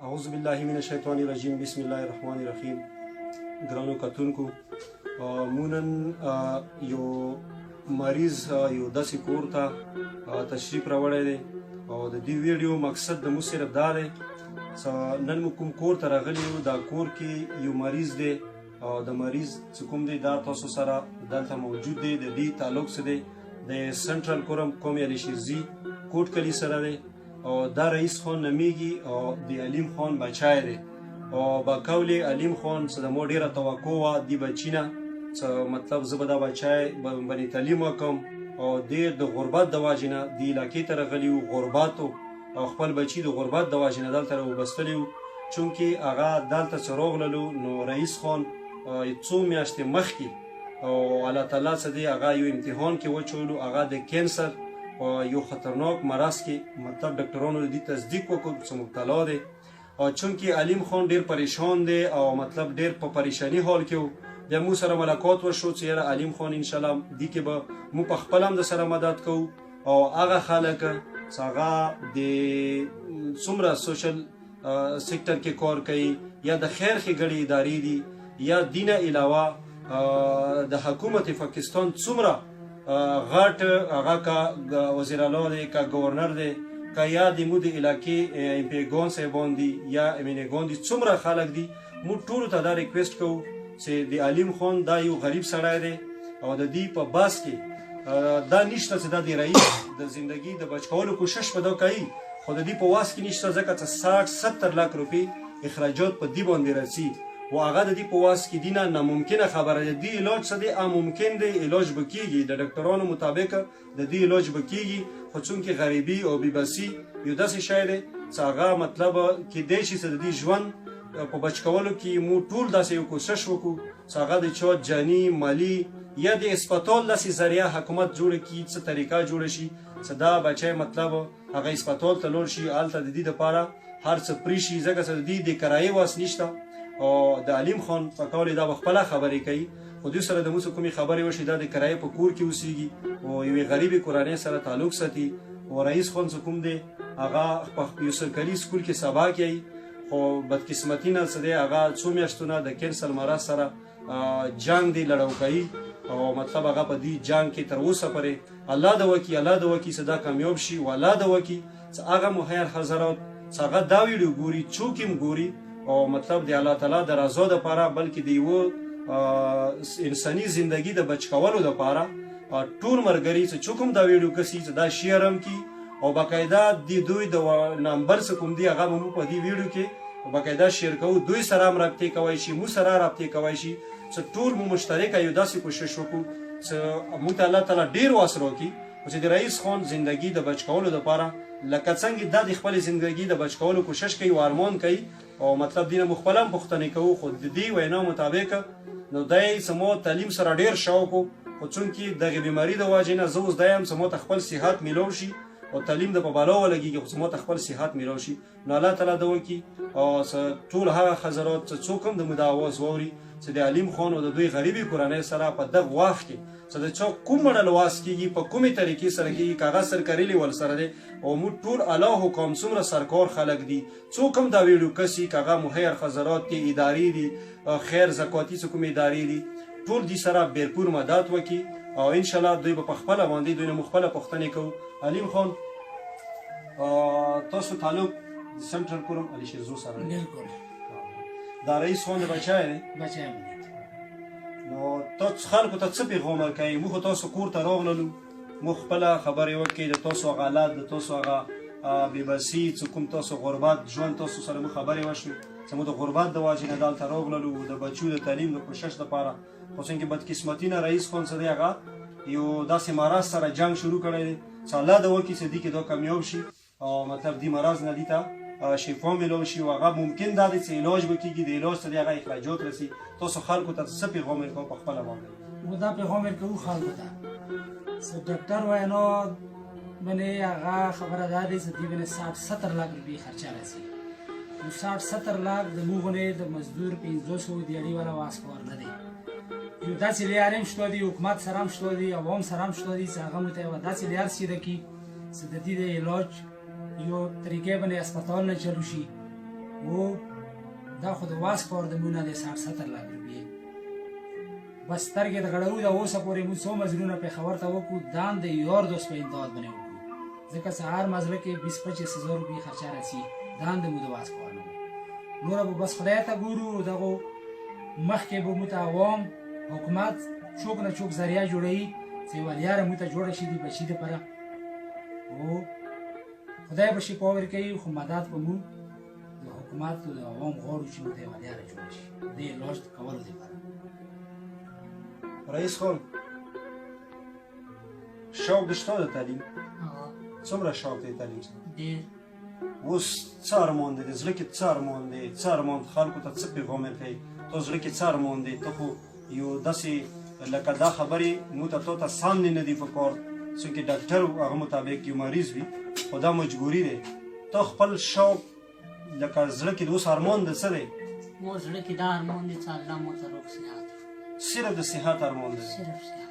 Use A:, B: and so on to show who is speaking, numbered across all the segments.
A: اعوذ بالله من الشیطان الرجیم بسم الله الرحمن الرحیم. ګرانو کتونکو، مونن یو مریض یو داسې کور ته تشریف راوړی دی او د دې ویډیو مقصد د مو صرف دا دی نن مو کوم کور ته راغلی یو. دا کور کې یو مریض دی او د مریض چې کوم دی دا تاسو سره دلته موجود دی. د دې تعلق څه دی د سنټرل کوم علی شیرزي کوټ کلی سره دی او دا رئیس خان نمیږي او د علیم خان بچای دی او با قول علیم خان څه د مو ډیره توقع وه دی بچی نه څه مطلب زه به دا بچای باندې تعلیم وکړم او ډېر د غربت د واجې نه دې علاقې ته راغلي وو. غرباتو او خپل بچي د غربت د واجې نه دلته راوبستلي وو. چونکې هغه دلته چې راغللو نو رئیس خان څو میاشتې مخکې او الله تعالی څه دی هغه یو امتحان کې وچولو. هغه د کینسر یو خطرناک مرض کې مطلب ډاکټرانو دې تصدیق وکړ چې مبتلا دی. او چونکې علیم خان ډېر پریشان دی او مطلب ډېر په پریشانی حال کې و. بیا مو سره ملاقات وشو چې یاره علیم خان انشاءالله دې کې به مو په خپل هم د سره مدد کوو او هغه خلک چې هغه د څومره سوشل سیکټر کې کار کوي یا د خیر ښېګڼې ادارې دي یا دینه علاوه د حکومت پاکستان څومره غټ هغه کا وزیر اعلی دی کا گورنر دی کا یا د مو د علاقې ایم پی ګان صاحبان دي یا امینګان دي څومره خلک دي مو ټولو ته دا ریکویسټ کوو چې د علیم خان دا یو غریب سړی دی او د دې په باس کې دا نشته چې دا د رئیس د زندگی د بچ کولو کوشش په دا کوي خو د دې په واس کې نشته ځکه چې 60-70 لاک روپۍ اخراجات په دې باندې راځي و هغه د دې په واس کې دي نه ناممکنه خبره ده. دې علاج څه دی ممکن دی علاج به کېږي د ډاکټرانو مطابق د دې علاج به کېږي خو چونکې غریبي او بېبسي یو داسې شی دی چې هغه مطلب کیدای شي چې د دې ژوند په بچ کولو کې مو ټول داسې یو کوشش وکړو چې هغه د چا جاني مالي یا د اسپتال داسې ذریعه حکومت جوړه کړي څه طریقه جوړه شي چې دا بچی مطلب هغه اسپتال ته لاړ شي هلته د دې دپاره هر څه پرې شي ځکه چې د دې د کرایې واس نشته او د علیم خان په قول دا به خپله خبرې کوي خو دوی سره د موږ کومې خبرې وشي دا د کرایې په کور کې اوسېږي او یوې غریبې کورنۍ سره تعلق ساتي او رئیس خان چې کوم دی هغه په یو سرکاري سکول کې سبا کوي خو بدقسمتي نه څه دی هغه څو میاشتونه د کینسر مرض سره جنګ دی لړو کوي او مطلب هغه په دې جنګ کې تر اوسه پورې الله د وکي چې دا کامیاب شي او الله د وکي چې هغه مهیر حضرات چې هغه دا ویډیو ګوري څوک هم ګوري او مطلب د الله تعالی د رضا دپاره بلکې د یوه انساني زندگی د بچ کولو دپاره ټول ملګري چې څوک هم دا ویډیو کسي چې دا شیر هم کړي او باقاعده د دوی د نمبر څه کوم دی هغه به مو په دې ویډیو کې باقاعده شیر کوو. دوی سره هم رابطې کوی شي مو سره رابطې کوی شي چې ټول مو مشترکه یو داسې کوشش وکړو چې موږ ته الله تعالی ډېر واس راکړي چې د رئیس خان زندگی د بچ کولو دپاره لکه څنګه دا د خپل زندگی د بچ کولو کوشش کوي او ارمان کوي او مطلب دینه مو خپل هم پوښتنې کوو خو د دې وینا مطابق نو دی چې مو تعلیم سره ډېر شوق و خو چونکې دغې بیماري د واجې نه زه اوس دا یم چې مو ته خپل صحت میلو شي او تعلیم د په بالا ولګېږي خو چې مو ته خپل صحت میلو شي نو الله تعالی ده وکړي او ټول هغه حضرات چې څوک هم د مو دا اواز واوري چې د علیم خان او د دوی غریبې کورنۍ سره په دغه وخت کې چې د چا کوم مډل واس کېږي په کومې طریقې سره کېږي که هغه سرکاري لیول سره دی او موږ ټول الله حکام څومره سرکار خلک دي څوک هم دا ویډیو کسي که هغه مهیر حضرات دي ادارې دي خیر زکاتي څه کومې ادارې دي ټول دې سره بیرپور مدد وکړي او انشاءالله دوی به په خپله باندې دوی نه مو خپله پوښتنې کوو. علیم خان تاسو تعلق د سنټرل کورم علي شیرزو سره
B: بالکل
A: دا رئیس خان د بچی دی
B: بچی
A: نو تاسو خلکو ته څه پیغام ورکوئ؟ موږ خو تاسو کور ته راغللو موږ خپله خبرې وکړئ د تاسو هغه حالات د تاسو هغه بېبسي چې کوم تاسو غربت ژوند تاسو سره موږ خبرې وشوې چې موږ د غربت د واجې نه دلته راغللو د بچو د تعلیم د کوشش دپاره خو څنګه بدقسمتي نه رئیس خان څه دی هغه یو داسې مرض سره جنګ شروع کړی دی چې الله د وکړي چې دې کې دا کامیاب شي او مطلب دې مرض نه دې ته شفا میلو شي او هغه ممکن دا دی چې علاج به کېږي د علاج ته د هغه اخراجات رسي. تاسو خلکو ته څه پیغام ورکوو په خپله باندې؟
B: موږ دا پیغام ورکوو خلکو ته چې ډاکټر وینا باندې هغه خبره دا دی چې دې باندې 60-70 لاک روپۍ خرچه راځي نو 60-70 لاک د موږ نه د مزدور 500 دیاړي والا واس کار نه دی یو داسې لیار هم شته دي حکومت سره هم شته دي عوام سره هم شته دي چې هغه موږ ته یوه داسې لیار سیده کړي چې د دې د علاج یو طریقې باندې اسپتال نه چلو شي वो دا خو د واس کار د مونه د 60-70 लाख روپیې بس سترګې د غړو د اوسه پورې موږ څو مزلونه پېښور ته وکړو دان د یار دوست په امداد باندې وکړو ځکه سهار مزله کې 20-25 هزار روپۍ خرچه راځي دان د مو د واس کار نه نور به بس خدای ته ګورو دغه مخکې به مو ته عوام حکومت څوک نه څوک ذریعه جوړوي چې ولیاره مو ته جوړه شي د بچي دپاره او خدای به شي پاور کوي خو مدد به مو د حکومت او د عوام غواړو چې موږ ته ولیاره جوړه شي د علاج کولو دپاره
A: رئیس خان شوق د شته د تعلیم څومره شوق دی تعلیم
C: ډېر
A: اوس څه ارمان دی د زړه کې څه ارمان دی څه ارمان خلکو ته څه پیغام ورکوي تا زړه کې څه ارمان دی ته خو یو داسې لکه دا خبرې مو ته تا ته سامنے نه دي په کار څوکې ډاکټر هغه مطابق یو مریض وي خو دا مجبوري دی ته خپل شوق لکه زړه کې د اوس ارمان د څه دی
C: مو زړه کې دا ارمان دی چې الله مو ته روغ صحت
A: صرف د صحت ارمان دی
C: صرف صحت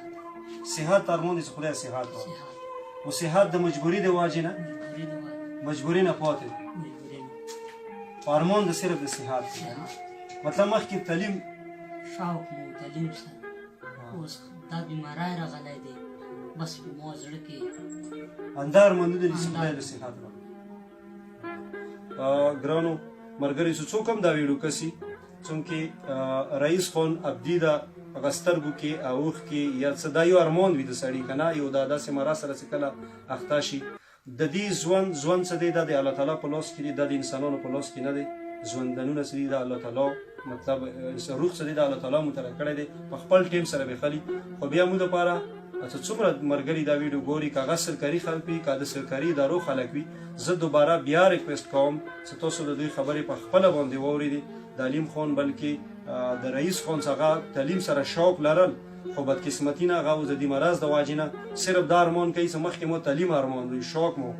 A: صحت ارمان دی چې خدای صحت ورکړي
C: صحت
A: و صحت د مجبوري د واجې نه
C: مجبوري دی وایي
A: مجبوري نه پاتې دی
C: مجبوري نه.
A: په ارمان د صرف د صحت دی
C: صحت
A: مطلب مخکې تعلیم
C: شوق مو تعلیم سره اوس دا بیماری راغلی دی بس په مو زړه کې
A: اندار مندو د خدای د صحت ورکړي ګرانو مرګري څوک هم دا ویډیو کسي څونکه رئیس خان ابدي دا غسترګو کې اوخ کې یا څه دا یو ارمان وي د سړی کنه یو دا داسې مرا سره چې کله اخته شي د دې ژوند څه دی د الله تعالی په لاس کې دی د انسانانو په لاس کې نه دی ژوندانونه څه دي د الله تعالی مطلب روح څه دی د الله تعالی متره کړی دی په خپل ټیم سره به خلی خو بیا موږ لپاره چې څومره مرګري دا ویډیو ګوري کاغذ سرکاري خلک وي کاغذ سرکاري ادارو خلک وي زه دوباره بیا ریکوست کوم چې تاسو د دوی خبرې په خپل باندې واورئ تعلیم خان بلکې د رئیس خان څخه تعلیم سره شوق لرل خو بدقسمتي نه هغه د دې مرض د واجې نه صرف دا ارمان کوي چې مخکې مو تعلیم ارمان وي شوق مو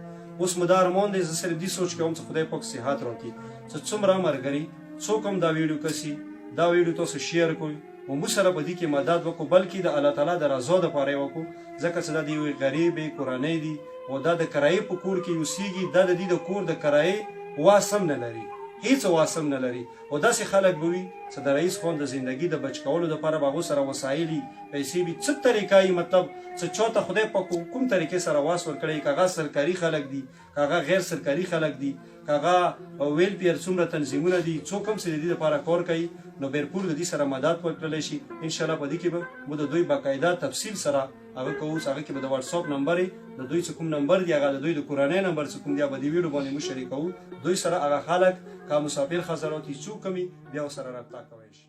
A: اوس مو دا ارمان دی زه صرف دې سوچ کوم چې خدای پاک صحت راکړي چې څومره مرګري څوک هم دا ویډیو کسي دا ویډیو تاسو شیر کړئ و مو سره په دې کې مدد وکړو بلکې د الله تعالی د رضا دپاره یې وکړو ځکه چې دا د یوې غریبې کورنۍ دي او دا د کرایې په کور کې اوسېږي دا د دې د کور د کرایې واس هم نه لري هیڅ واس هم نه لري او داسې خلک به وي چې د رئیس خان د زندګي د بچ کولو دپاره به هغو سره وسایل پیسې وي څه طریقه یي مطلب چې چاته خدای په کوم طریقې سره واس ورکړی که هغه سرکاري خلک دي که هغه غیر سرکاري خلک دي که هغه ویلپیر څومره تنظیمونه دي څوک هم چې د دې دپاره کار کوي نو بیرپور د دې سره مدد ورکړلی شي انشاءالله په دې کې به موږ د دوی باقاعده تفصیل سره هغه کوو هغه کې به د واتساپ نمبر د دوی چې کوم نمبر دی هغه د دوی د کورنۍ نمبر چې کوم دی به دې ویډیو باندې موږ شریکوو دوی سره هغه خلک که مسافر حضرات څوک کمی بیا ورسره رابطه کولی شي